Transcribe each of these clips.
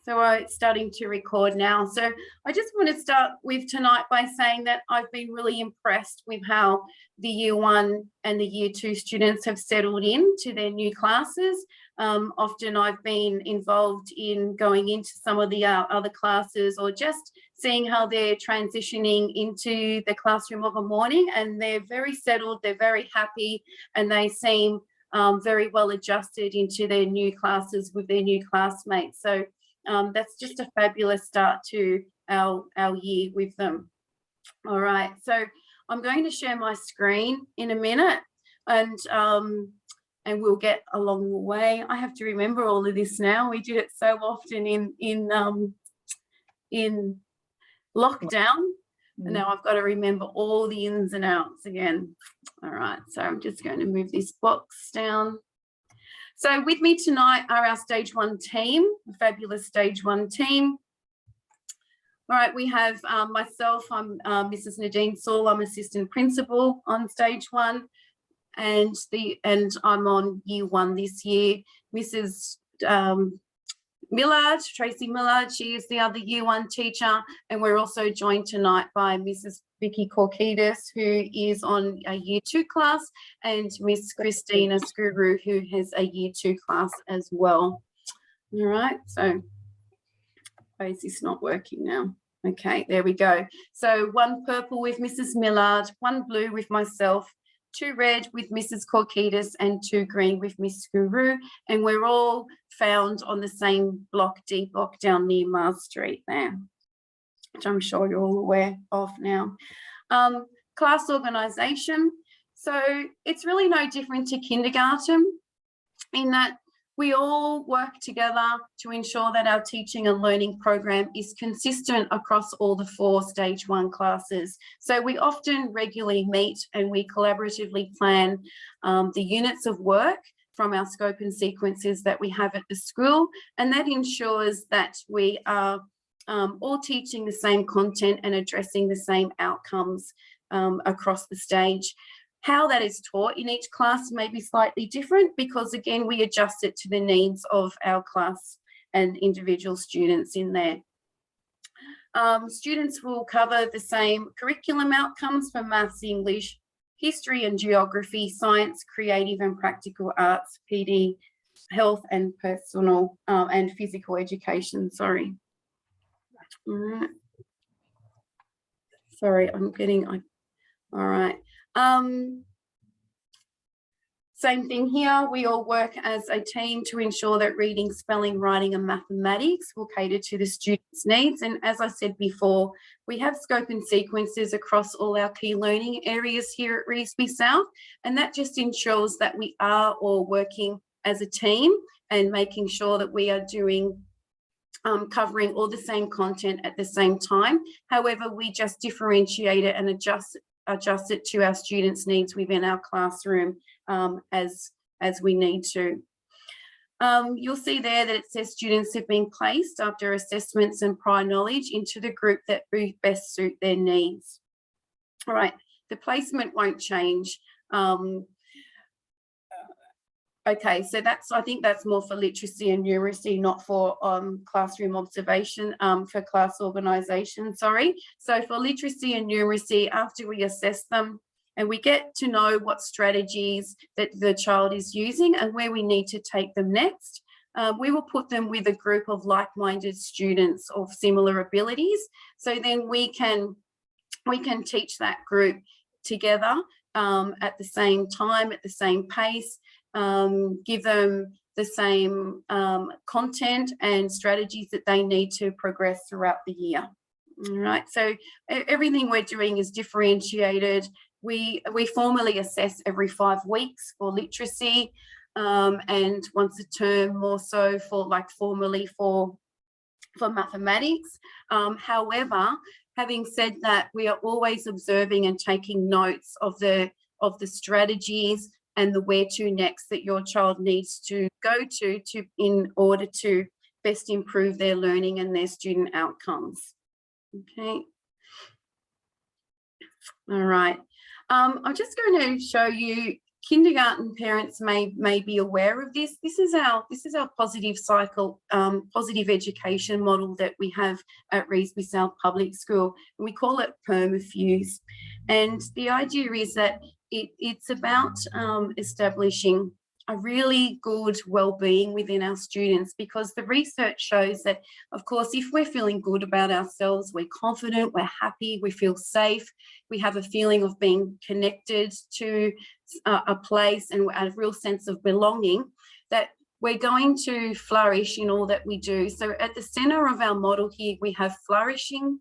So, it's starting to record now. So I just want to start with tonight by saying that I've been really impressed with how the Year 1 and the Year 2 students have settled into their new classes. Often I've been involved in going into some of the other classes, or just seeing how they're transitioning into the classroom of a morning, and they're very settled, they're very happy, and they seem very well adjusted into their new classes with their new classmates. So that's just a fabulous start to our year with them. All right, so I'm going to share my screen in a minute, and we'll get along the way. I have to remember all of this now. We did it so often in lockdown, and now I've got to remember all the ins and outs again. All right, so I'm just going to move this box down. So with me tonight are our Stage 1 team, a fabulous Stage 1 team. All right, we have myself, I'm Mrs. Nadine Saul, I'm Assistant Principal on Stage 1, and I'm on Year 1 this year. Mrs. Millard, Tracy Millard, she is the other Year 1 teacher, and we're also joined tonight by Mrs. Vicky Korkidis, who is on a Year 2 class, and Miss Christina Skuru, who has a Year 2 class as well. All right, so why is this not working now? Okay, there we go. So 1 purple with Mrs. Millard, 1 blue with myself, 2 red with Mrs. Korkidis, and 2 green with Miss Skuru, and we're all found on the same block, D block, down near Mars Street there, which I'm sure you're all aware of now. Class organisation. So it's really no different to kindergarten in that we all work together to ensure that our teaching and learning program is consistent across all the 4 Stage 1 classes. So we often regularly meet and we collaboratively plan the units of work from our scope and sequences that we have at the school, and that ensures that we are all teaching the same content and addressing the same outcomes across the stage. How that is taught in each class may be slightly different because, again, we adjust it to the needs of our class and individual students in there. Students will cover the same curriculum outcomes for maths, English, history and geography, science, creative and practical arts, PD, health and personal and physical education, sorry. All right. Sorry, I'm getting, all right. Same thing here. We all work as a team to ensure that reading, spelling, writing and mathematics will cater to the students' needs. And as I said before, we have scope and sequences across all our key learning areas here at Revesby South, and that just ensures that we are all working as a team and making sure that we are doing covering all the same content at the same time. However, we just differentiate it and adjust it to our students' needs within our classroom as we need to. You'll see there that it says students have been placed after assessments and prior knowledge into the group that best suit their needs. All right, the placement won't change. Okay, so I think that's more for literacy and numeracy, not for classroom observation, for class organisation, sorry. So for literacy and numeracy, after we assess them and we get to know what strategies that the child is using and where we need to take them next, we will put them with a group of like-minded students of similar abilities. So then we can teach that group together at the same time, at the same pace, give them the same content and strategies that they need to progress throughout the year. All right, so everything we're doing is differentiated. We formally assess every 5 weeks for literacy, and once a term more so for formally for mathematics. However, having said that, we are always observing and taking notes of the strategies and the where to next that your child needs to go to in order to best improve their learning and their student outcomes. Okay. All right. I'm just going to show you kindergarten parents may be aware of this. This is our positive cycle, positive education model that we have at Revesby South Public School, and we call it PermaFuse. And the idea is that it's about establishing a really good well-being within our students, because the research shows that, of course, if we're feeling good about ourselves, we're confident, we're happy, we feel safe, we have a feeling of being connected to a place and a real sense of belonging, that we're going to flourish in all that we do. So at the centre of our model here, we have flourishing,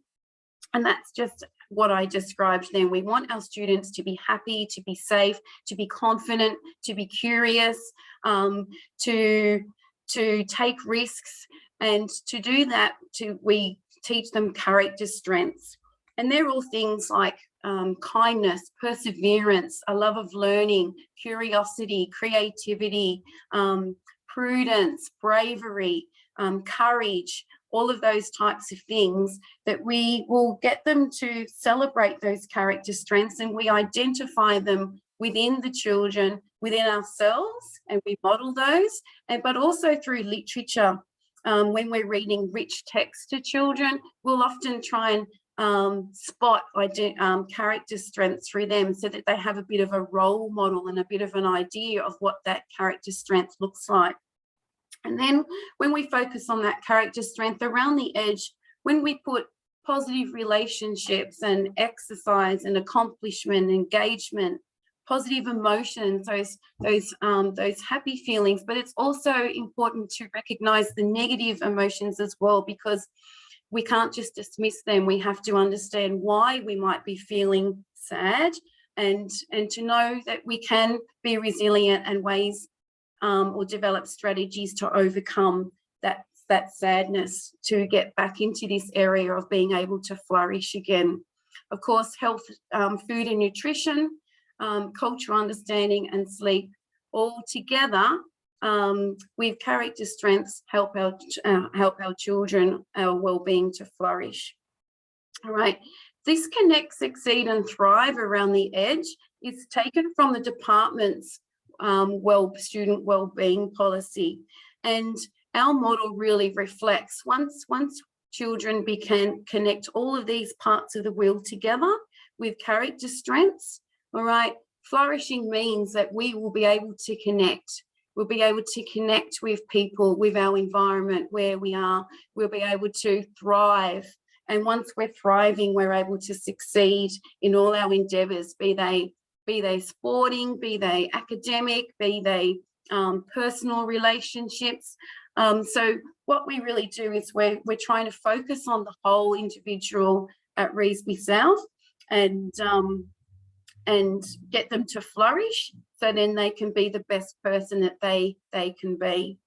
and that's just what I described then. We want our students to be happy, to be safe, to be confident, to be curious, to take risks, and to do that, we teach them character strengths. And they're all things like kindness, perseverance, a love of learning, curiosity, creativity, prudence, bravery, courage, all of those types of things, that we will get them to celebrate those character strengths, and we identify them within the children, within ourselves, and we model those, but also through literature. When we're reading rich text to children, we'll often try and spot character strengths through them, so that they have a bit of a role model and a bit of an idea of what that character strength looks like. And then when we focus on that character strength around the edge, when we put positive relationships and exercise and accomplishment, engagement, positive emotions, those happy feelings, but it's also important to recognize the negative emotions as well, because we can't just dismiss them. We have to understand why we might be feeling sad, and to know that we can be resilient and ways or develop strategies to overcome that sadness, to get back into this area of being able to flourish again. Of course, health, food and nutrition, cultural understanding and sleep, all together with character strengths help our children, our well-being to flourish. All right. This Connect, Succeed and Thrive around the edge is taken from the department's student well-being policy, and our model really reflects once children can connect all of these parts of the wheel together with character strengths. All right, flourishing means that we will be able to connect. We'll be able to connect with people, with our environment where we are. We'll be able to thrive, and once we're thriving, we're able to succeed in all our endeavours, be they sporting, be they academic, be they personal relationships. So what we really do is we're trying to focus on the whole individual at Revesby South, and get them to flourish, so then they can be the best person that they can be.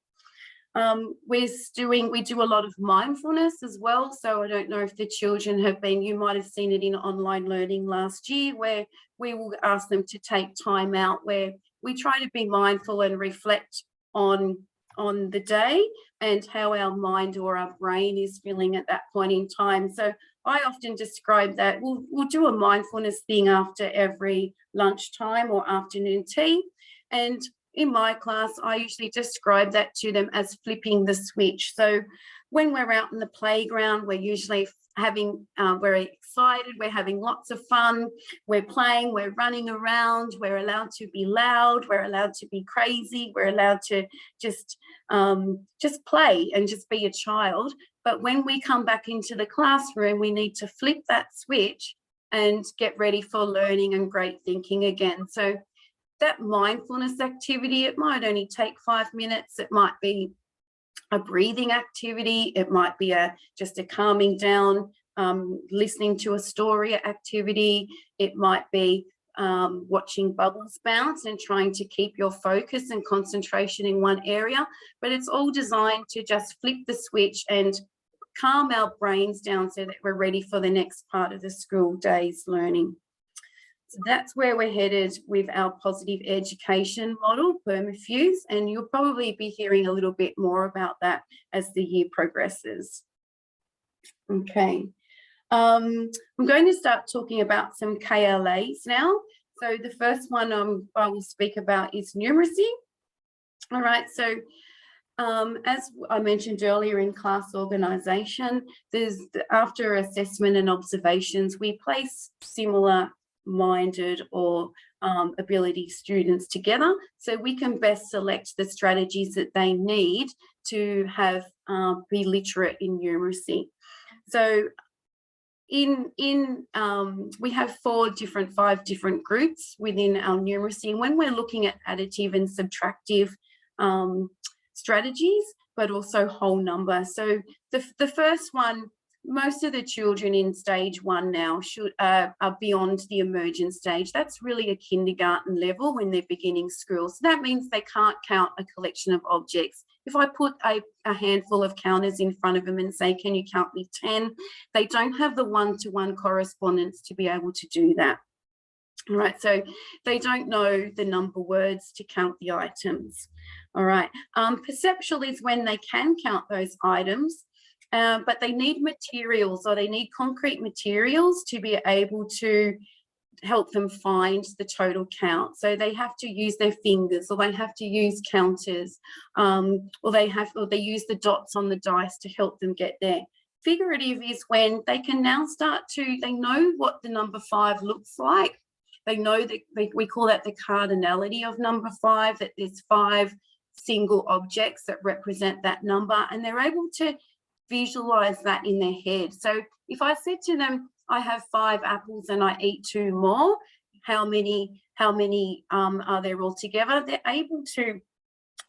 We do a lot of mindfulness as well. So I don't know if the children you might have seen it in online learning last year, where we will ask them to take time out, where we try to be mindful and reflect on the day and how our mind or our brain is feeling at that point in time. So I often describe that we'll do a mindfulness thing after every lunchtime or afternoon tea, and in my class, I usually describe that to them as flipping the switch. So when we're out in the playground, we're usually we're excited, we're having lots of fun, we're playing, we're running around, we're allowed to be loud, we're allowed to be crazy, we're allowed to just play and just be a child. But when we come back into the classroom, we need to flip that switch and get ready for learning and great thinking again. So that mindfulness activity, it might only take 5 minutes. It might be a breathing activity. It might be just a calming down, listening to a story activity. It might be watching bubbles bounce and trying to keep your focus and concentration in one area. But it's all designed to just flip the switch and calm our brains down so that we're ready for the next part of the school day's learning. So that's where we're headed with our positive education model, PermaFuse, and you'll probably be hearing a little bit more about that as the year progresses. Okay, I'm going to start talking about some KLAs now. So the first one I will speak about is numeracy. All right, so as I mentioned earlier in class organisation, after assessment and observations, we place similar-minded or ability students together so we can best select the strategies that they need to have be literate in numeracy. So we have 5 different groups within our numeracy, and when we're looking at additive and subtractive strategies, but also whole number. So the first one, most of the children in stage 1 now are beyond the emergent stage. That's really a kindergarten level when they're beginning school. So that means they can't count a collection of objects. If I put a handful of counters in front of them and say, can you count me 10? They don't have the one-to-one correspondence to be able to do that. All right, so they don't know the number words to count the items. All right, perceptual is when they can count those items, but they need materials, or they need concrete materials to be able to help them find the total count. So they have to use their fingers, or they have to use counters, or they use the dots on the dice to help them get there. Figurative is when they can now they know what the number 5 looks like. They know that we call that the cardinality of number 5, that there's 5 single objects that represent that number, and they're able to visualize that in their head. So if I said to them, I have 5 apples and I eat 2 more, how many are there altogether? They're able to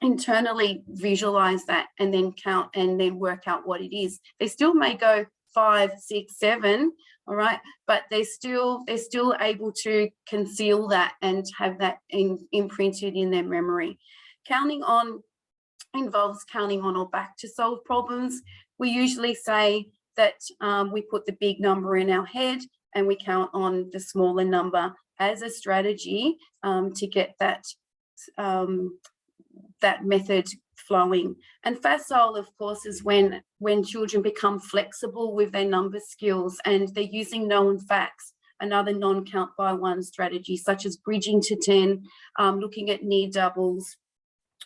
internally visualize that and then count and then work out what it is. They still may go 5, 6, 7, all right, but they're still able to conceal that and have that imprinted in their memory. Counting on involves counting on or back to solve problems. We usually say that we put the big number in our head and we count on the smaller number as a strategy to get that that method flowing. And facile, of course, is when children become flexible with their number skills and they're using known facts, another non-count by 1 strategy, such as bridging to 10, looking at near doubles,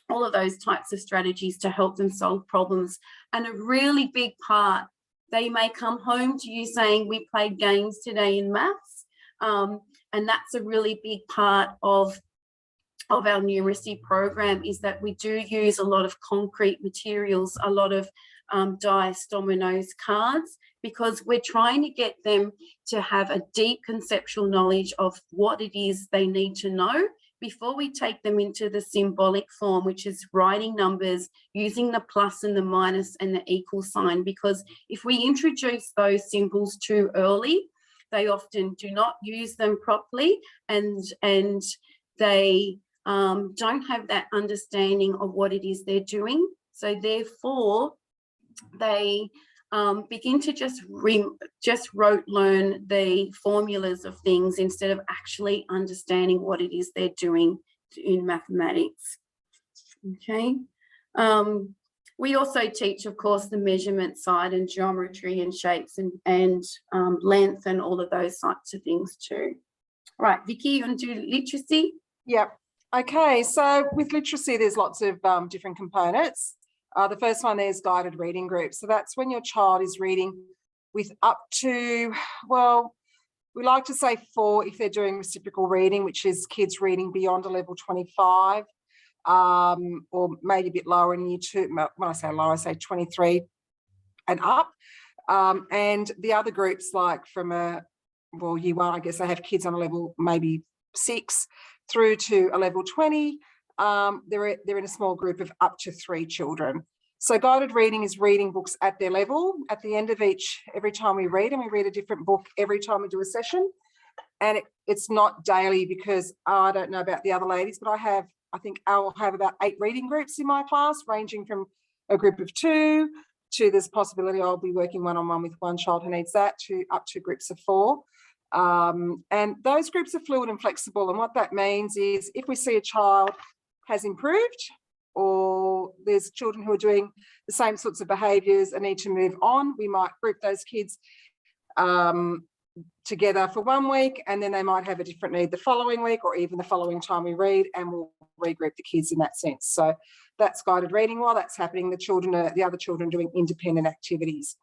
all of those types of strategies to help them solve problems. And a really big part, they may come home to you saying, we played games today in maths, and that's a really big part of our numeracy program, is that we do use a lot of concrete materials, a lot of dice, dominoes, cards, because we're trying to get them to have a deep conceptual knowledge of what it is they need to know before we take them into the symbolic form, which is writing numbers, using the plus and the minus and the equal sign. Because if we introduce those symbols too early, they often do not use them properly, and they don't have that understanding of what it is they're doing. So therefore, they begin to just rote learn the formulas of things instead of actually understanding what it is they're doing in mathematics. Okay. We also teach, of course, the measurement side and geometry and shapes and length and all of those types of things too. All right, Vicky, you want to do literacy? Yep. Okay, so with literacy, there's lots of different components. The first one is guided reading groups. So that's when your child is reading with up to, well, we like to say 4 if they're doing reciprocal reading, which is kids reading beyond a level 25, or maybe a bit lower in year 2. When I say lower, I say 23 and up. And the other groups, like from year 1, I guess they have kids on a level maybe 6 through to a level 20. They're in a small group of up to 3 children. So guided reading is reading books at their level. At the end of every time we read, and we read a different book every time we do a session. And it's not daily, because I don't know about the other ladies, but I think I'll have about 8 reading groups in my class, ranging from a group of 2 to there's a possibility I'll be working one-on-one with one child who needs that, to up to groups of 4. And those groups are fluid and flexible. And what that means is if we see a child has improved, or there's children who are doing the same sorts of behaviours and need to move on, we might group those kids together for 1 week, and then they might have a different need the following week, or even the following time we read, and we'll regroup the kids in that sense. So that's guided reading. While that's happening, the other children are doing independent activities.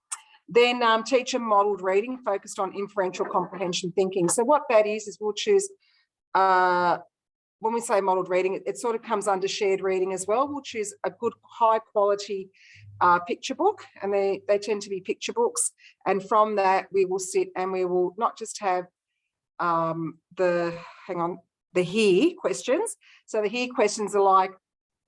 Then teacher modelled reading, focused on inferential comprehension thinking. So what that is we'll choose, when we say modelled reading, it sort of comes under shared reading as well. We'll choose a good high quality picture book, and they tend to be picture books. And from that, we will sit and we will not just have the here questions. So the here questions are like,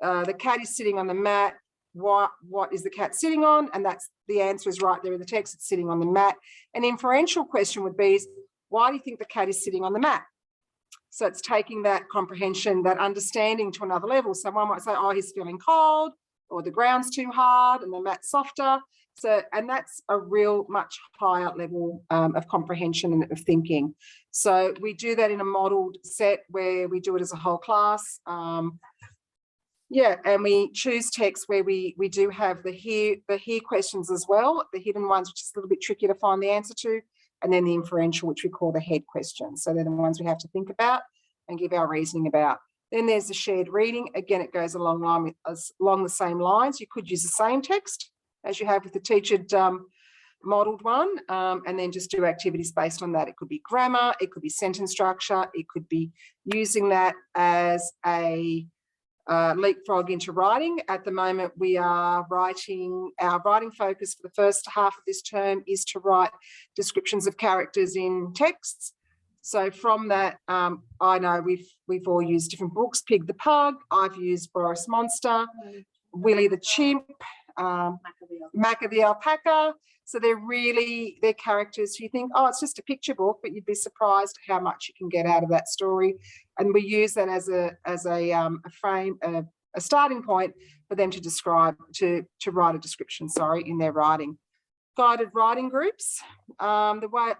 the cat is sitting on the mat. What is the cat sitting on? And that's the answer is right there in the text. It's sitting on the mat. An inferential question would be, why do you think the cat is sitting on the mat? So it's taking that comprehension, that understanding to another level. So one might say, oh, he's feeling cold, or the ground's too hard and the mat's softer. So, and that's a real much higher level of comprehension and of thinking. So we do that in a modelled set where we do it as a whole class. And we choose text where we do have the here questions as well, the hidden ones, which is a little bit trickier to find the answer to, and then the inferential, which we call the head questions. So they're the ones we have to think about and give our reasoning about. Then there's the shared reading. Again, it goes along the same lines. You could use the same text as you have with the teachered modelled one, and then just do activities based on that. It could be grammar, it could be sentence structure, it could be using that as a leapfrog into writing. At the moment, we are writing, our writing focus for the first half of this term is to write descriptions of characters in texts. So from that, I know we've all used different books. Pig the Pug, I've used Boris Monster, Willie the Chimp, Macca the Alpaca. So they're characters who you think, oh, it's just a picture book, but you'd be surprised how much you can get out of that story. And we use that as a frame, a starting point for them to describe, to write a description, in their writing. Guided writing groups. The way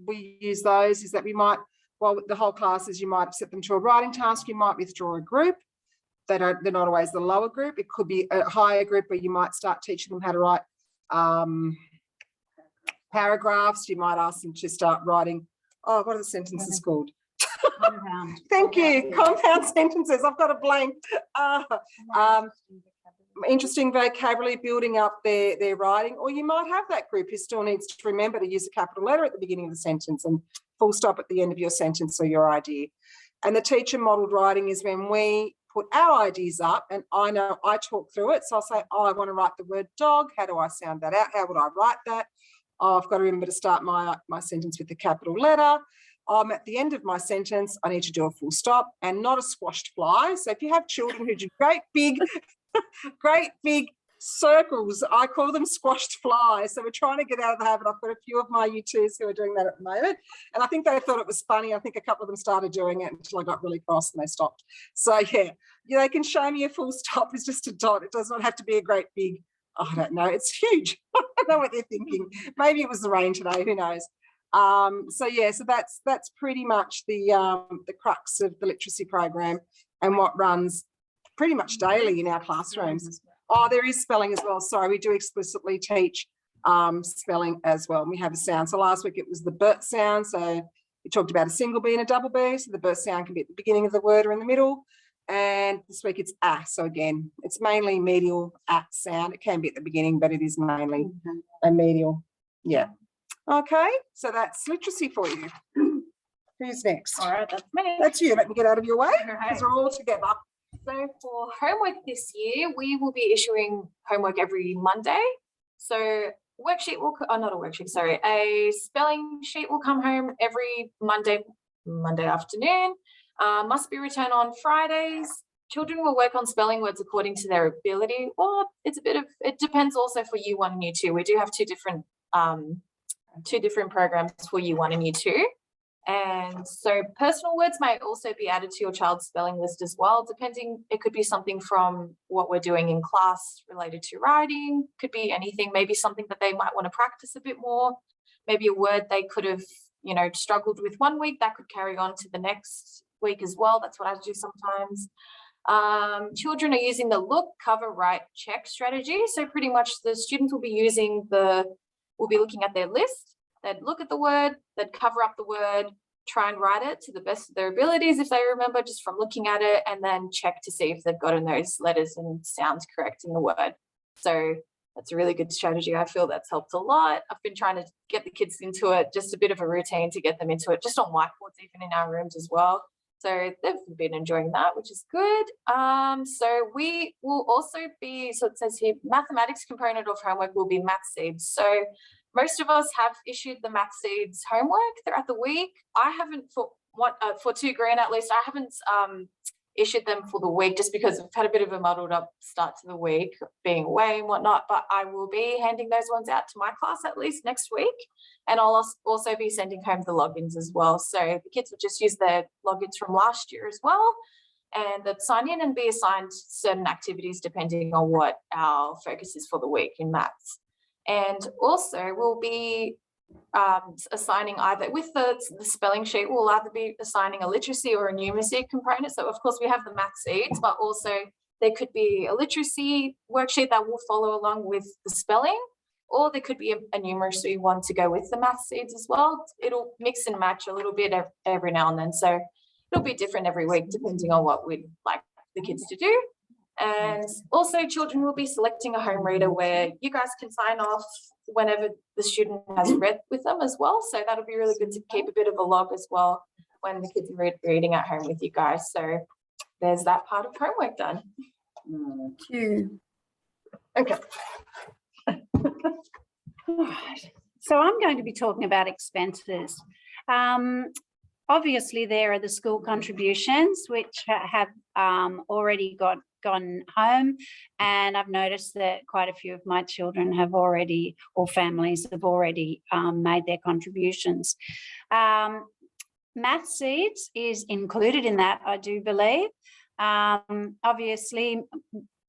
we use those is that we might, well, the whole class is you might set them to a writing task, you might withdraw a group. They're not always the lower group. It could be a higher group where you might start teaching them how to write paragraphs. You might ask them to start writing, what are the sentences called? Compound. Thank you. Compound sentences. I've got a blank. Interesting vocabulary, building up their writing. Or you might have that group who still needs to remember to use a capital letter at the beginning of the sentence and full stop at the end of your sentence or your idea. And the teacher modelled writing is when we put our ideas up, and I know I talk through it. So I'll say, I want to write the word dog. How do I sound that out? How would I write that? I've got to remember to start my sentence with a capital letter. At the end of my sentence, I need to do a full stop and not a squashed fly. So if you have children who do great big circles, I call them squashed flies. So we're trying to get out of the habit. I've got a few of my U2s who are doing that at the moment. And I think they thought it was funny. I think a couple of them started doing it until I got really cross and they stopped. So yeah, they can show me a full stop. It's just a dot. It does not have to be a great big, I don't know. It's huge. I don't know what they're thinking. Maybe it was the rain today. Who knows? So that's pretty much the crux of the literacy program and what runs pretty much daily in our classrooms. Oh, there is spelling as well. Sorry, we do explicitly teach spelling as well. And we have a sound. So last week it was the B sound. So we talked about a single B and a double B. So the B sound can be at the beginning of the word or in the middle. And this week it's A. So again, it's mainly medial A sound. It can be at the beginning, but it is mainly a medial. Yeah. Okay, so that's literacy for you. Who's next? All right, that's me. That's you. Let me get out of your way All right. because we're all together. So for homework this year, we will be issuing homework every Monday. So worksheet will, not a worksheet, sorry, a spelling sheet will come home every Monday afternoon. Must be returned on Fridays. Children will work on spelling words according to their ability, or it depends also for Year 1 and Year 2. We do have two different programs for Year 1 and Year 2. And so personal words may also be added to your child's spelling list as well, depending. It could be something from what we're doing in class related to writing, could be anything, maybe something that they might want to practice a bit more, maybe a word they could have, struggled with 1 week, that could carry on to the next week as well. That's what I do sometimes. Children are using the look, cover, write, check strategy. So pretty much the students will be looking at their list They'd look at the word, they'd cover up the word, try and write it to the best of their abilities if they remember just from looking at it, and then check to see if they've gotten those letters and sounds correct in the word. So that's a really good strategy. I feel that's helped a lot. I've been trying to get the kids into it, just a bit of a routine to get them into it, just on whiteboards, even in our rooms as well. So they've been enjoying that, which is good. So we will also be, so it says here, mathematics component of homework will be Math Seeds. So most of us have issued the Math Seeds homework throughout the week. I haven't, for 2 Green at least, I haven't issued them for the week just because we've had a bit of a muddled up start to the week, being away and whatnot, but I will be handing those ones out to my class at least next week. And I'll also be sending home the logins as well. So the kids will just use their logins from last year as well, and they'd sign in and be assigned certain activities depending on what our focus is for the week in maths. And also we'll be assigning either with the spelling sheet, we'll either be assigning a literacy or a numeracy component. So of course we have the Math Seeds, but also there could be a literacy worksheet that will follow along with the spelling, or there could be a numeracy one to go with the Math Seeds as well. It'll mix and match a little bit every now and then. So it'll be different every week depending on what we'd like the kids to do. And also children will be selecting a home reader where you guys can sign off whenever the student has read with them as well. So that'll be really good to keep a bit of a log as well when the kids are reading at home with you guys. So there's that part of homework done. Thank you. Okay. So I'm going to be talking about expenses. Obviously, there are the school contributions, which have already gone home, and I've noticed that quite a few of my children have already, or families have already made their contributions. Math Seeds is included in that, I do believe. Obviously,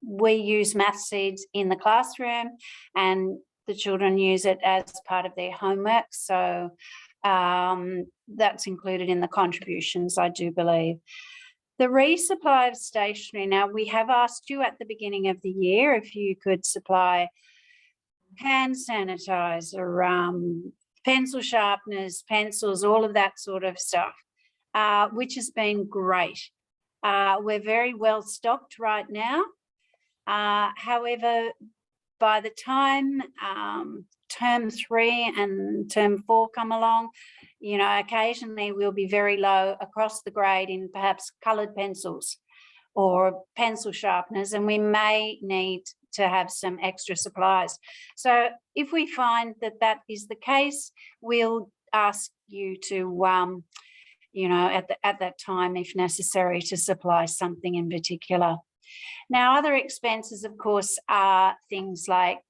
we use Math Seeds in the classroom, and the children use it as part of their homework. So that's included in the contributions, I do believe. The resupply of stationery. Now, we have asked you at the beginning of the year if you could supply hand sanitizer, pencil sharpeners, pencils, all of that sort of stuff, which has been great. We're very well stocked right now. However, by the time term 3 and term 4 come along, you know, occasionally we'll be very low across the grade in perhaps coloured pencils or pencil sharpeners, and we may need to have some extra supplies. So if we find that that is the case, we'll ask you to, you know, at that time, if necessary, to supply something in particular. Now, other expenses, of course, are things like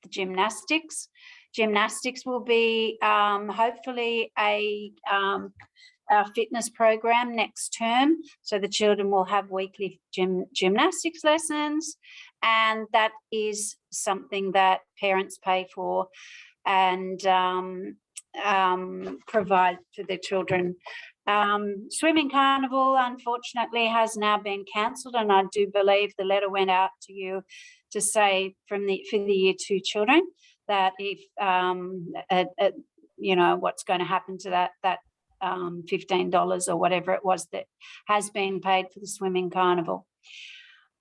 the gymnastics. Gymnastics will be hopefully a fitness program next term. So the children will have weekly gymnastics lessons, and that is something that parents pay for and provide for their children. Swimming carnival, unfortunately, has now been cancelled, and I do believe the letter went out to you to say for the year 2 children that if you know what's going to happen to that $15 or whatever it was that has been paid for the swimming carnival.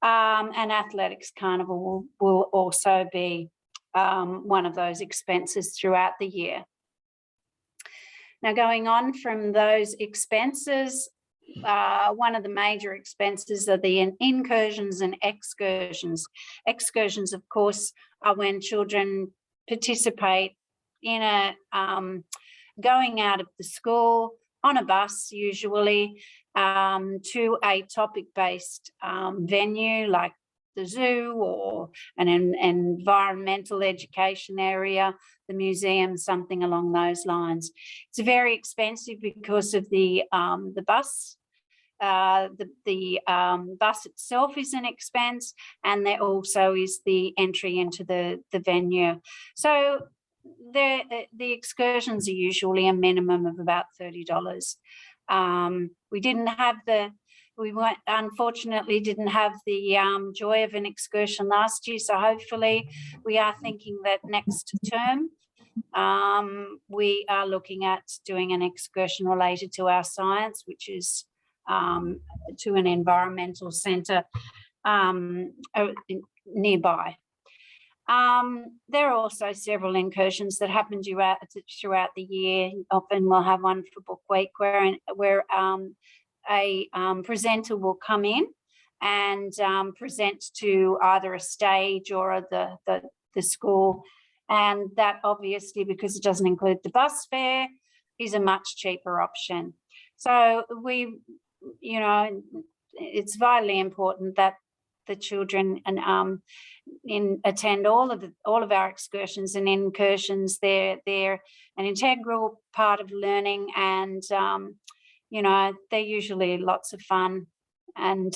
And athletics carnival will also be one of those expenses throughout the year. Now, going on from those expenses, one of the major expenses are the incursions and excursions. Excursions, of course, are when children participate in a going out of the school on a bus, usually, to a topic-based venue like the zoo or an environmental education area, the museum, something along those lines. It's very expensive because of the bus. The bus itself is an expense, and there also is the entry into the venue. So the excursions are usually a minimum of about $30. We unfortunately didn't have the joy of an excursion last year, so hopefully we are thinking that next term We are looking at doing an excursion related to our science, which is to an environmental centre nearby. There are also several incursions that happen throughout the year. Often we'll have one for Book Week where a presenter will come in and present to either a stage or the school. And that obviously, because it doesn't include the bus fare, is a much cheaper option. So it's vitally important that the children attend all of our excursions and incursions. They're an integral part of learning, and they're usually lots of fun. And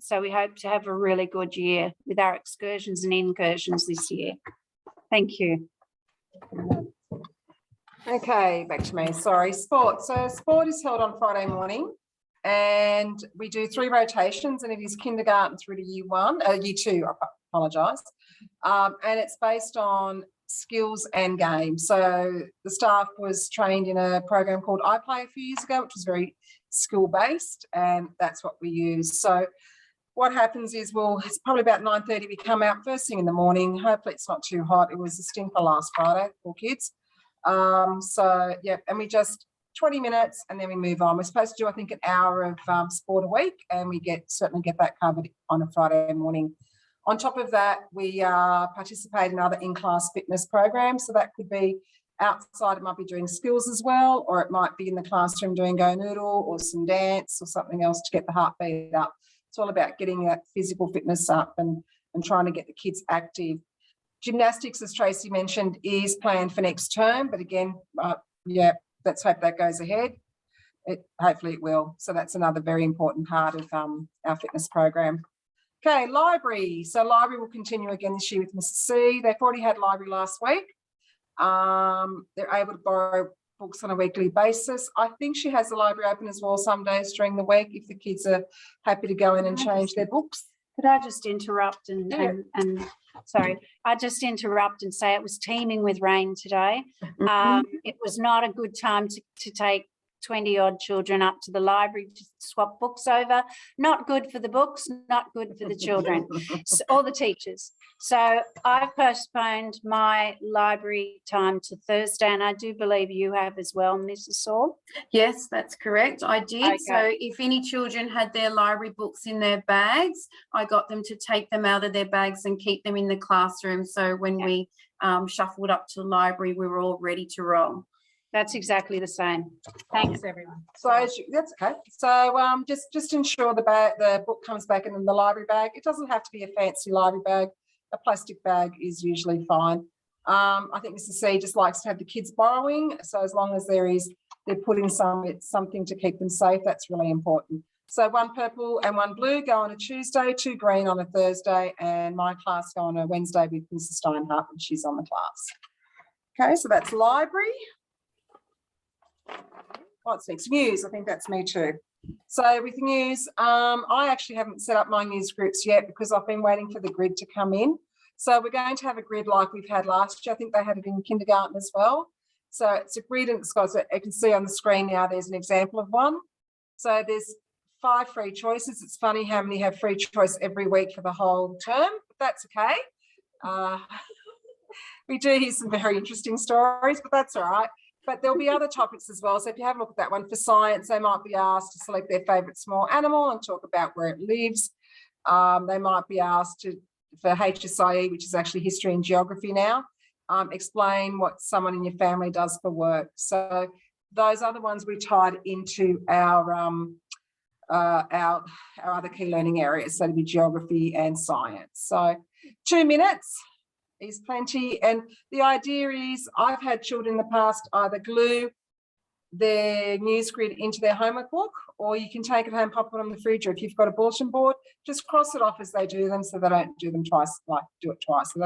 so we hope to have a really good year with our excursions and incursions this year. Thank you. Okay, back to me. Sorry, sport. So sport is held on Friday morning, and we do 3 rotations, and it is kindergarten through to year 2, I apologise. And it's based on skills and games. So the staff was trained in a program called iPlay a few years ago, which was very skill-based, and that's what we use. So what happens is, it's probably about 9:30 we come out first thing in the morning. Hopefully it's not too hot. It was a stinker last Friday for kids. And we just 20 minutes and then we move on. We're supposed to do, I think, an hour of sport a week, and we certainly get that covered on a Friday morning. On top of that, we participate in other in-class fitness programs. So that could be outside, it might be doing skills as well, or it might be in the classroom doing Go Noodle or some dance or something else to get the heartbeat up. It's all about getting that physical fitness up and trying to get the kids active. Gymnastics, as Tracy mentioned, is planned for next term, but again, let's hope that goes ahead. Hopefully it will. So that's another very important part of our fitness program. Okay, library. So library will continue again this year with Mrs. C. They've already had library last week. They're able to borrow books on a weekly basis. I think she has the library open as well some days during the week if the kids are happy to go in and change their books. Could I just interrupt and sorry, I just interrupt and say it was teeming with rain today. It was not a good time to take 20 odd children up to the library to swap books over. Not good for the books, not good for the children or the teachers. So I've postponed my library time to Thursday, and I do believe you have as well, Mrs. Saul. Yes, that's correct. I did. Okay. So if any children had their library books in their bags, I got them to take them out of their bags and keep them in the classroom. So when we shuffled up to the library, we were all ready to roll. That's exactly the same. Thanks, everyone. So that's okay. So just ensure the book comes back in the library bag. It doesn't have to be a fancy library bag. A plastic bag is usually fine. I think Mrs. C just likes to have the kids borrowing. So as long as they're putting something to keep them safe, that's really important. So 1 purple and 1 blue go on a Tuesday, 2 green on a Thursday, and my class go on a Wednesday with Mrs. Steinhardt, and she's on the class. Okay, so that's library. What's next? News. I think that's me too. So with news, I actually haven't set up my news groups yet because I've been waiting for the grid to come in. So we're going to have a grid like we've had last year. I think they had it in kindergarten as well. So it's a grid, and it's got, so you can see on the screen now, there's an example of one. So there's 5 free choices. It's funny how many have free choice every week for the whole term, but that's okay. We do hear some very interesting stories, but that's all right. But there'll be other topics as well. So if you have a look at that one, for science, they might be asked to select their favourite small animal and talk about where it lives. They might be asked for HSIE, which is actually history and geography now, explain what someone in your family does for work. So those other ones we tied into our other key learning areas, so to be geography and science. So 2 minutes is plenty, and the idea is I've had children in the past either glue their news grid into their homework book, or you can take it home, pop it on the fridge, or if you've got a bulletin board, just cross it off as they do them, so they don't do them twice, do it twice. So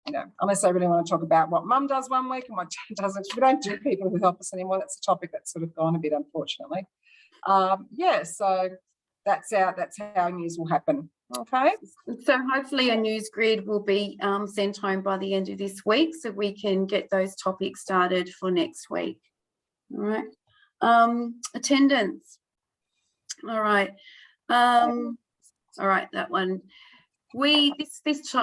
they don't, unless they really want to talk about what mum does one week and what Jen doesn't. We don't do people who help us anymore. That's a topic that's sort of gone a bit, unfortunately. So that's how news will happen. Okay. So hopefully a news grid will be sent home by the end of this week, so we can get those topics started for next week. All right. Attendance. All right. All right, that one. This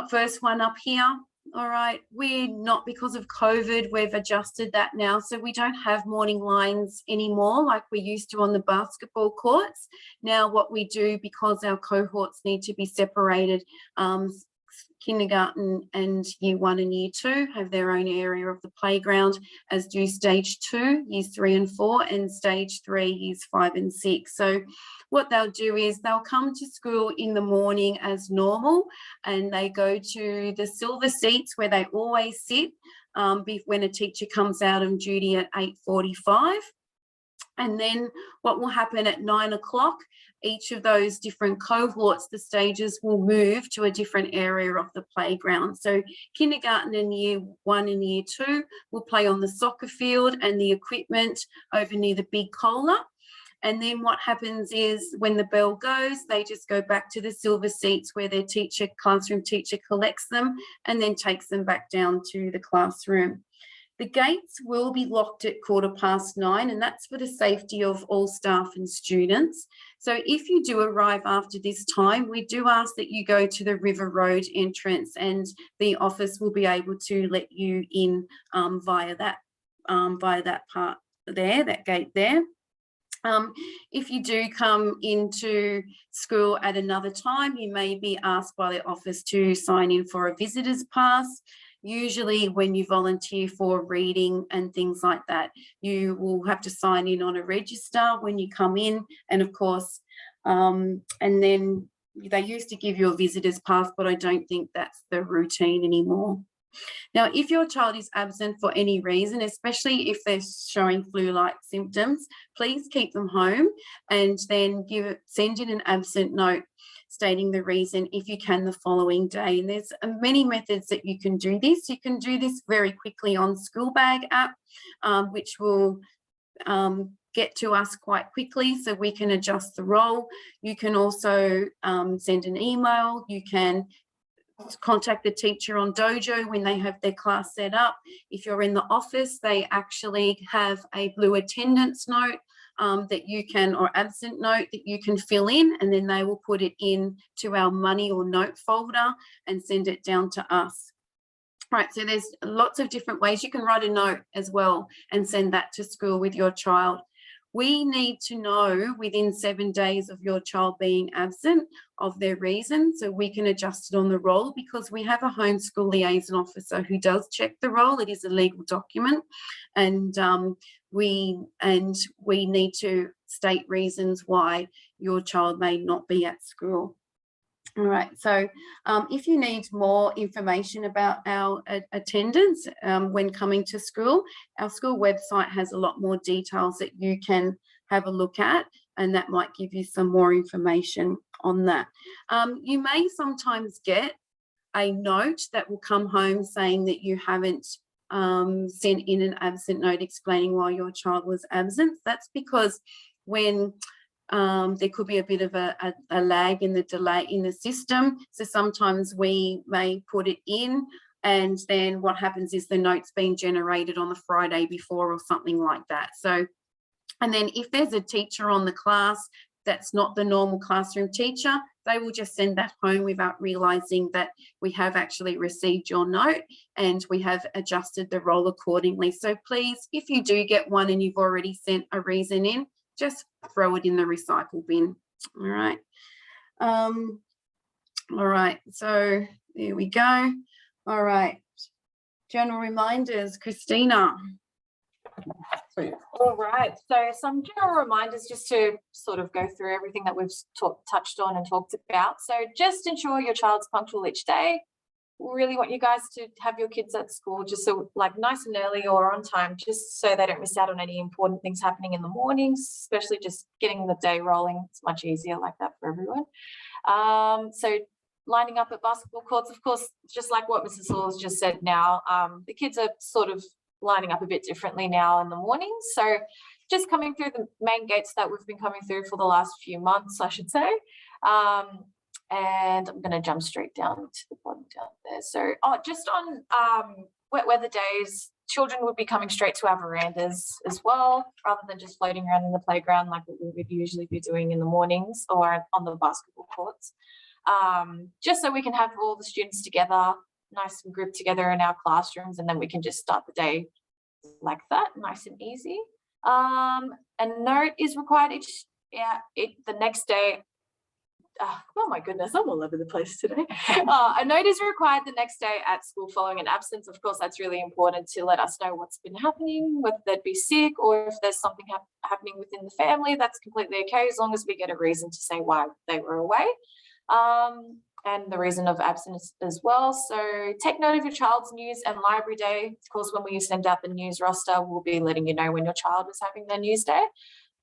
first one up here. All right, we're not, because of COVID, we've adjusted that now. So we don't have morning lines anymore like we used to on the basketball courts. Now what we do, because our cohorts need to be separated, kindergarten and year 1 and year 2 have their own area of the playground, as do stage 2, years 3 and 4, and stage 3, years 5 and 6. So what they'll do is they'll come to school in the morning as normal, and they go to the silver seats where they always sit when a teacher comes out on duty at 8:45. And then what will happen at 9 o'clock, each of those different cohorts, the stages will move to a different area of the playground. So kindergarten and year 1 and year 2 will play on the soccer field and the equipment over near the big cola. And then what happens is when the bell goes, they just go back to the silver seats where their classroom teacher collects them and then takes them back down to the classroom. The gates will be locked at 9:15, and that's for the safety of all staff and students. So if you do arrive after this time, we do ask that you go to the River Road entrance, and the office will be able to let you in via that part there, that gate there. If you do come into school at another time, you may be asked by the office to sign in for a visitor's pass. Usually when you volunteer for reading and things like that, you will have to sign in on a register when you come in. And of course, and then they used to give you a visitor's pass, but I don't think that's the routine anymore. Now, if your child is absent for any reason, especially if they're showing flu-like symptoms, please keep them home and then send in an absent note stating the reason if you can the following day. And there's many methods that you can do this. You can do this very quickly on Schoolbag app, which will get to us quite quickly so we can adjust the role. You can also send an email. You can contact the teacher on Dojo when they have their class set up. If you're in the office, they actually have a blue attendance note that you can, or absent note that you can fill in, and then they will put it in to our money or note folder and send it down to us. Right, so there's lots of different ways. You can write a note as well and send that to school with your child. We need to know within 7 days of your child being absent of their reason, so we can adjust it on the roll, because we have a homeschool liaison officer who does check the roll. It is a legal document, and we need to state reasons why your child may not be at school. All right, so if you need more information about our attendance when coming to school, our school website has a lot more details that you can have a look at, and that might give you some more information on that. You may sometimes get a note that will come home saying that you haven't sent in an absent note explaining why your child was absent. That's because when there could be a bit of a lag in the delay in the system. So sometimes we may put it in, and then what happens is the note's being generated on the Friday before or something like that. So, and then if there's a teacher on the class that's not the normal classroom teacher, they will just send that home without realising that we have actually received your note and we have adjusted the roll accordingly. So please, if you do get one and you've already sent a reason in, just throw it in the recycle bin. All right. All right, so there we go. All right, general reminders, Christina. All right, so some general reminders just to sort of go through everything that we've touched on and talked about. So just ensure your child's punctual each day. We really want you guys to have your kids at school just so like nice and early or on time, just so they don't miss out on any important things happening in the mornings, especially just getting the day rolling. It's much easier like that for everyone. So lining up at basketball courts, of course, just like what Mrs. Hall's just said now, the kids are sort of lining up a bit differently now in the morning. So just coming through the main gates that we've been coming through for the last few months, I should say. And I'm going to jump straight down to the bottom down there. So just on wet weather days, children would be coming straight to our verandas as well, rather than just floating around in the playground like what we would usually be doing in the mornings or on the basketball courts. Just so we can have all the students together, nice and grouped together in our classrooms, and then we can just start the day like that, nice and easy. A note is required the next day. Oh my goodness, I'm all over the place today. A note is required the next day at school following an absence. Of course, that's really important to let us know what's been happening, whether they'd be sick or if there's something happening within the family. That's completely okay, as long as we get a reason to say why they were away. And the reason of absence as well. So take note of your child's news and library day. Of course, when we send out the news roster, we'll be letting you know when your child is having their news day.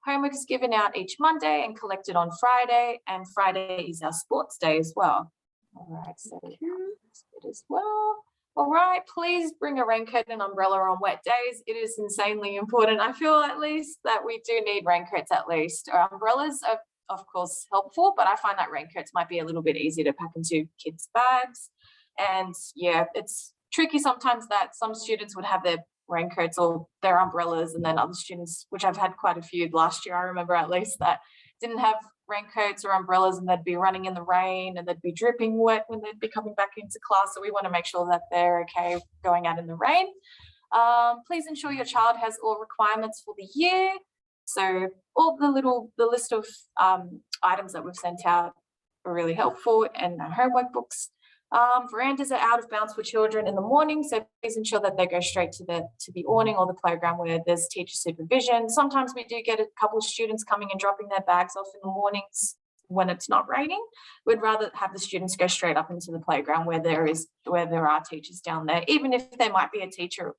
Homework is given out each Monday and collected on Friday, and Friday is our sports day as well. All right, so that's good as well. All right, please bring a raincoat and umbrella on wet days. It is insanely important, I feel, at least, that we do need raincoats at least. Our umbrellas are, of course, helpful, but I find that raincoats might be a little bit easier to pack into kids' bags. And yeah, it's tricky sometimes that some students would have their raincoats or their umbrellas, and then other students, which I've had quite a few last year, I remember at least, that didn't have raincoats or umbrellas, and they'd be running in the rain and they'd be dripping wet when they'd be coming back into class. So we want to make sure that they're okay going out in the rain. Please ensure your child has all requirements for the year. So all the list of items that we've sent out are really helpful, and our homework books. Verandas are out of bounds for children in the morning, so please ensure that they go straight to the awning or the playground where there's teacher supervision. Sometimes we do get a couple of students coming and dropping their bags off in the mornings when it's not raining. We'd rather have the students go straight up into the playground where there are teachers down there, even if there might be a teacher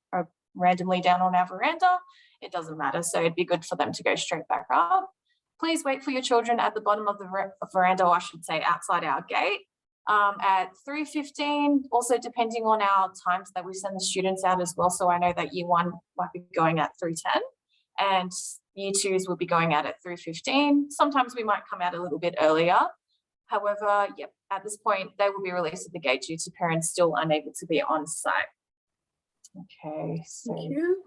randomly down on our veranda. It doesn't matter, so it'd be good for them to go straight back up. Please wait for your children at the bottom of the veranda, or I should say outside our gate. At 3:15, also depending on our times that we send the students out as well. So I know that year 1 might be going at 3:10 and year 2s will be going out at 3:15. Sometimes we might come out a little bit earlier. However, yep, at this point, they will be released at the gate due to parents still unable to be on site. Okay, so Thank you.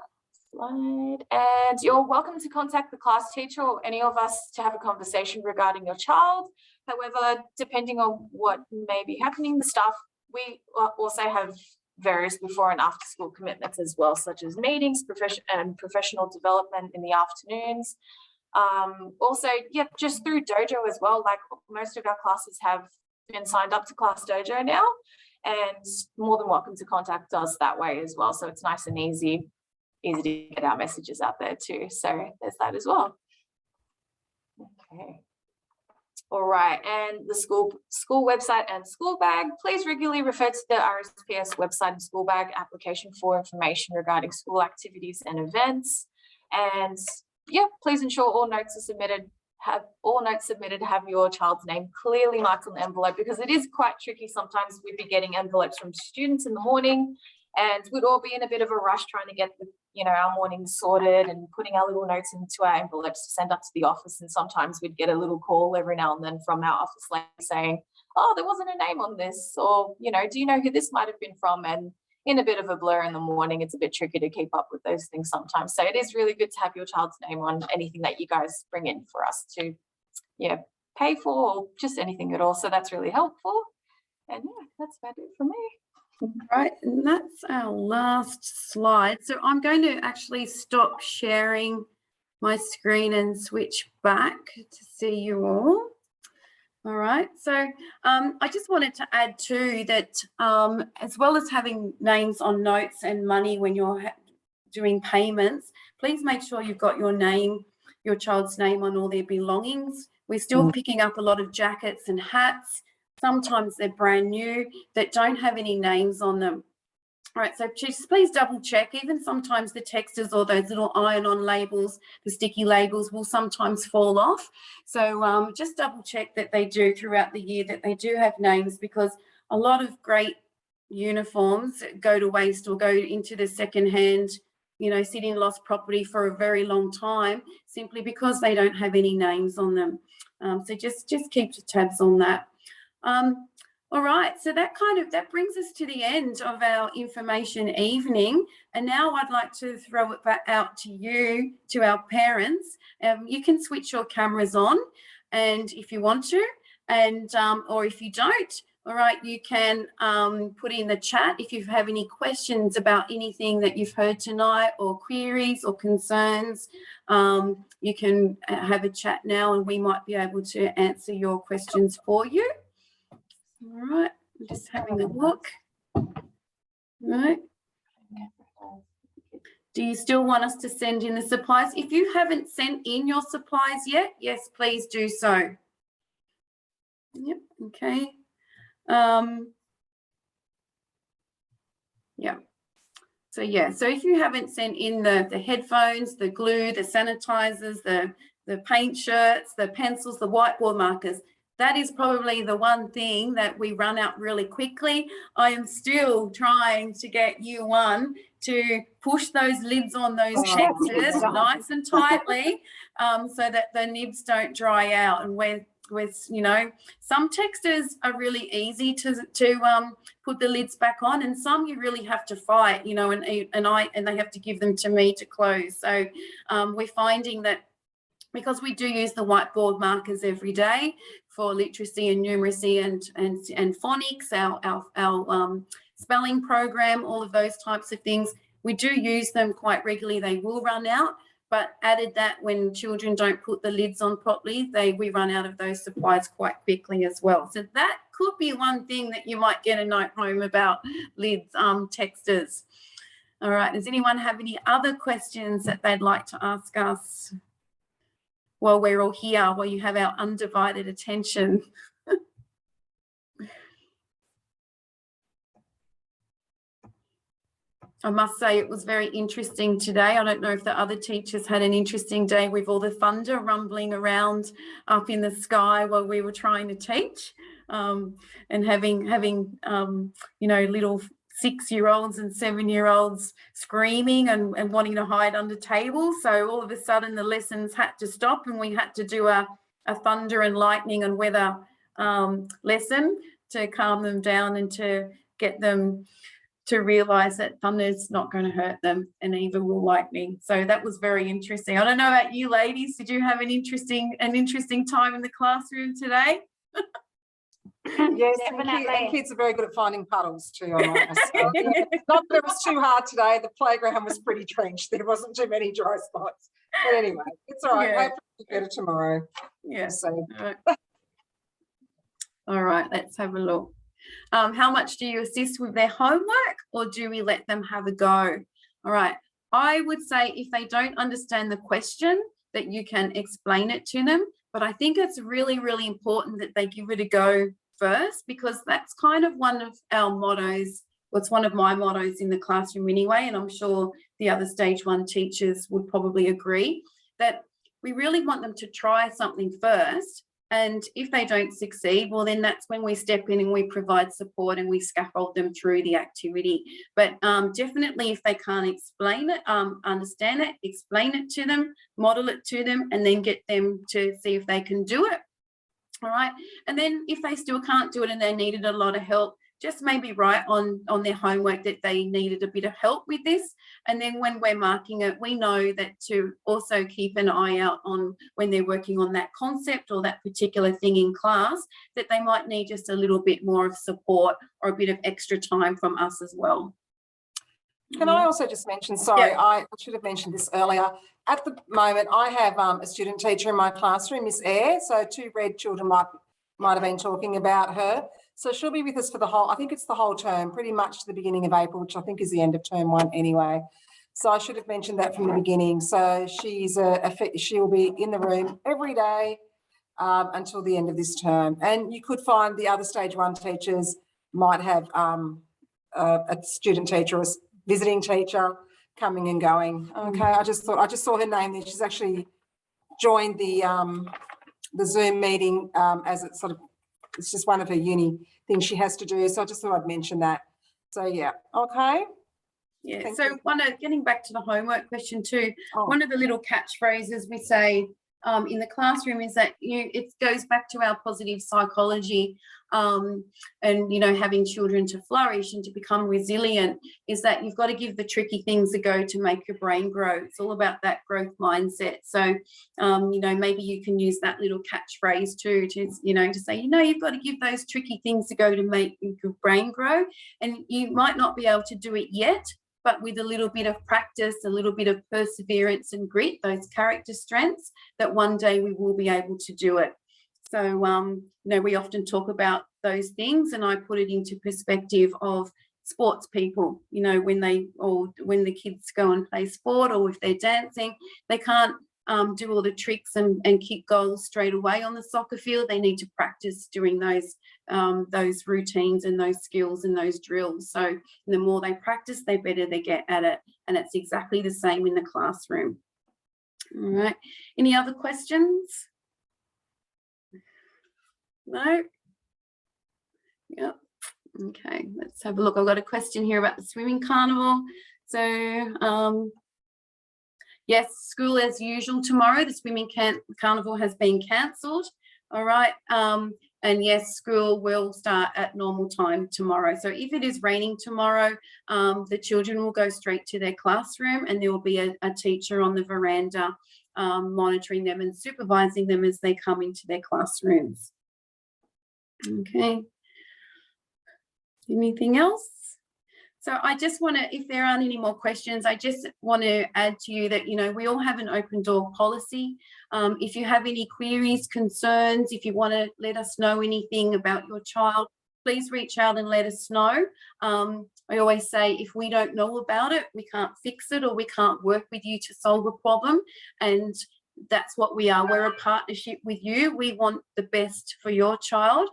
slide. And you're welcome to contact the class teacher or any of us to have a conversation regarding your child. However, depending on what may be happening, the staff, we also have various before and after school commitments as well, such as meetings, professional development in the afternoons. Also, yeah, just through Dojo as well, like most of our classes have been signed up to Class Dojo now, and more than welcome to contact us that way as well. So it's nice and easy to get our messages out there too. So there's that as well. Okay. All right, and the school website and school bag. Please regularly refer to the RSPS website and school bag application for information regarding school activities and events. And yeah, please ensure all notes submitted have your child's name clearly marked on the envelope, because it is quite tricky. Sometimes we'd be getting envelopes from students in the morning, and we'd all be in a bit of a rush trying to get our mornings sorted and putting our little notes into our envelopes to send up to the office. And sometimes we'd get a little call every now and then from our office lady saying, oh, there wasn't a name on this, or, do you know who this might have been from? And in a bit of a blur in the morning, it's a bit tricky to keep up with those things sometimes. So it is really good to have your child's name on anything that you guys bring in for us to, pay for, or just anything at all. So that's really helpful. And yeah, that's about it for me. Right, and that's our last slide. So I'm going to actually stop sharing my screen and switch back to see you all. All right, so I just wanted to add too that as well as having names on notes and money when you're doing payments, please make sure you've got your child's name on all their belongings. We're still picking up a lot of jackets and hats. Sometimes they're brand new that don't have any names on them. All right, so just please double check. Even sometimes the texters or those little iron-on labels, the sticky labels, will sometimes fall off. So just double check that they do throughout the year, that they do have names, because a lot of great uniforms go to waste or go into the second-hand sit in lost property for a very long time simply because they don't have any names on them. So just keep tabs on that. All right, so that brings us to the end of our information evening. And now I'd like to throw it back out to you, to our parents. You can switch your cameras on, and if you want to, and or if you don't, all right, you can put in the chat if you have any questions about anything that you've heard tonight, or queries or concerns. You can have a chat now, and we might be able to answer your questions for you. All right, I'm just having a look. All right. Do you still want us to send in the supplies? If you haven't sent in your supplies yet, yes, please do so. Yep, okay. Yeah. So if you haven't sent in the headphones, the glue, the sanitizers, the paint shirts, the pencils, the whiteboard markers, that is probably the one thing that we run out really quickly. I am still trying to get Year 1 to push those lids on those textures nice and tightly, so that the nibs don't dry out. And some textures are really easy to put the lids back on, and some you really have to fight, and they have to give them to me to close. So we're finding that, because we do use the whiteboard markers every day for literacy and numeracy and phonics, our spelling program, all of those types of things, we do use them quite regularly. They will run out, but added that when children don't put the lids on properly, we run out of those supplies quite quickly as well. So that could be one thing that you might get a note home about lids, textures. All right, does anyone have any other questions that they'd like to ask us while we're all here, while you have our undivided attention? I must say it was very interesting today. I don't know if the other teachers had an interesting day with all the thunder rumbling around up in the sky while we were trying to teach, and having little 6-year-olds and 7-year-olds screaming and wanting to hide under tables. So all of a sudden the lessons had to stop, and we had to do a thunder and lightning and weather lesson to calm them down and to get them to realise that thunder's not going to hurt them, and neither will lightning. So that was very interesting. I don't know about you ladies, did you have an interesting time in the classroom today? Yes, and kids are very good at finding puddles too. I might say. Not that it was too hard today. The playground was pretty drenched. There wasn't too many dry spots. But anyway, it's all right. Yeah. Hopefully it'll be better tomorrow. Yeah. So. All right, let's have a look. How much do you assist with their homework, or do we let them have a go? All right, I would say if they don't understand the question, that you can explain it to them. But I think it's really, really important that they give it a go first, because that's kind of one of our mottos. Well, it's one of my mottos in the classroom anyway, and I'm sure the other stage 1 teachers would probably agree, that we really want them to try something first. And if they don't succeed, well, then that's when we step in and we provide support and we scaffold them through the activity. But definitely if they can't explain it, understand it, explain it to them, model it to them, and then get them to see if they can do it. All right. And then if they still can't do it and they needed a lot of help, just maybe write on their homework that they needed a bit of help with this. And then when we're marking it, we know that to also keep an eye out on when they're working on that concept or that particular thing in class, that they might need just a little bit more of support or a bit of extra time from us as well. Can I also just mention, sorry, I should have mentioned this earlier. At the moment, I have a student teacher in my classroom, Miss Eyre. So 2 red children might have been talking about her. So she'll be with us for I think it's the whole term, pretty much to the beginning of April, which I think is the end of term 1 anyway. So I should have mentioned that from the beginning. So she will be in the room every day until the end of this term. And you could find the other stage 1 teachers might have a student teacher or a visiting teacher coming and going. Okay, I just saw her name there. She's actually joined the Zoom meeting as it's just one of her uni things she has to do. So I just thought I'd mention that. So yeah, okay. Yeah. Thank So you. getting back to the homework question too, Oh, one of the little catchphrases we say in the classroom is that it goes back to our positive psychology, and having children to flourish and to become resilient, is that you've got to give the tricky things a go to make your brain grow. It's all about that growth mindset. So maybe you can use that little catchphrase too, to say, you've got to give those tricky things a go to make your brain grow. And you might not be able to do it yet, but with a little bit of practice, a little bit of perseverance and grit, those character strengths, that one day we will be able to do it. So, we often talk about those things, and I put it into perspective of sports people. When the kids go and play sport, or if they're dancing, they can't do all the tricks and kick goals straight away on the soccer field. They need to practice doing those routines and those skills and those drills. So the more they practice, the better they get at it. And it's exactly the same in the classroom. All right. Any other questions? No? Yep. Okay, let's have a look. I've got a question here about the swimming carnival. So, yes, school as usual tomorrow. The swimming carnival has been cancelled. All right. And yes, school will start at normal time tomorrow. So if it is raining tomorrow, the children will go straight to their classroom, and there will be a teacher on the veranda monitoring them and supervising them as they come into their classrooms. Okay. Anything else? So I just want to, if there aren't any more questions, I just want to add to you that, we all have an open door policy. If you have any queries, concerns, if you want to let us know anything about your child, please reach out and let us know. I always say, if we don't know about it, we can't fix it, or we can't work with you to solve a problem. And that's what we are. We're a partnership with you. We want the best for your child,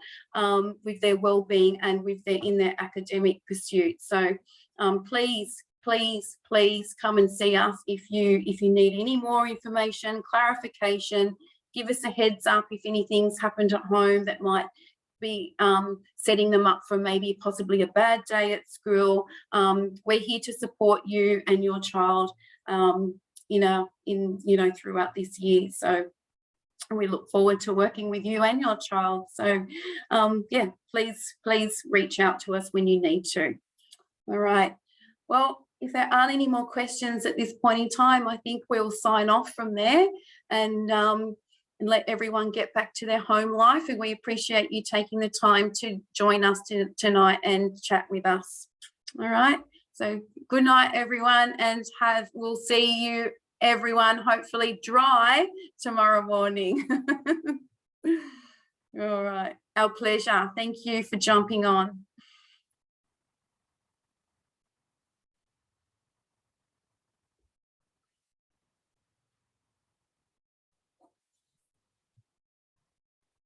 with their well-being and in their academic pursuits. So please come and see us if you need any more information, clarification. Give us a heads up if anything's happened at home that might be setting them up for maybe possibly a bad day at school. We're here to support you and your child throughout this year. So we look forward to working with you and your child. So please reach out to us when you need to. All right. Well, if there aren't any more questions at this point in time, I think we'll sign off from there and let everyone get back to their home life. And we appreciate you taking the time to join us tonight and chat with us. All right. So good night, everyone, and we'll see you, everyone, hopefully dry tomorrow morning. All right. Our pleasure. Thank you for jumping on.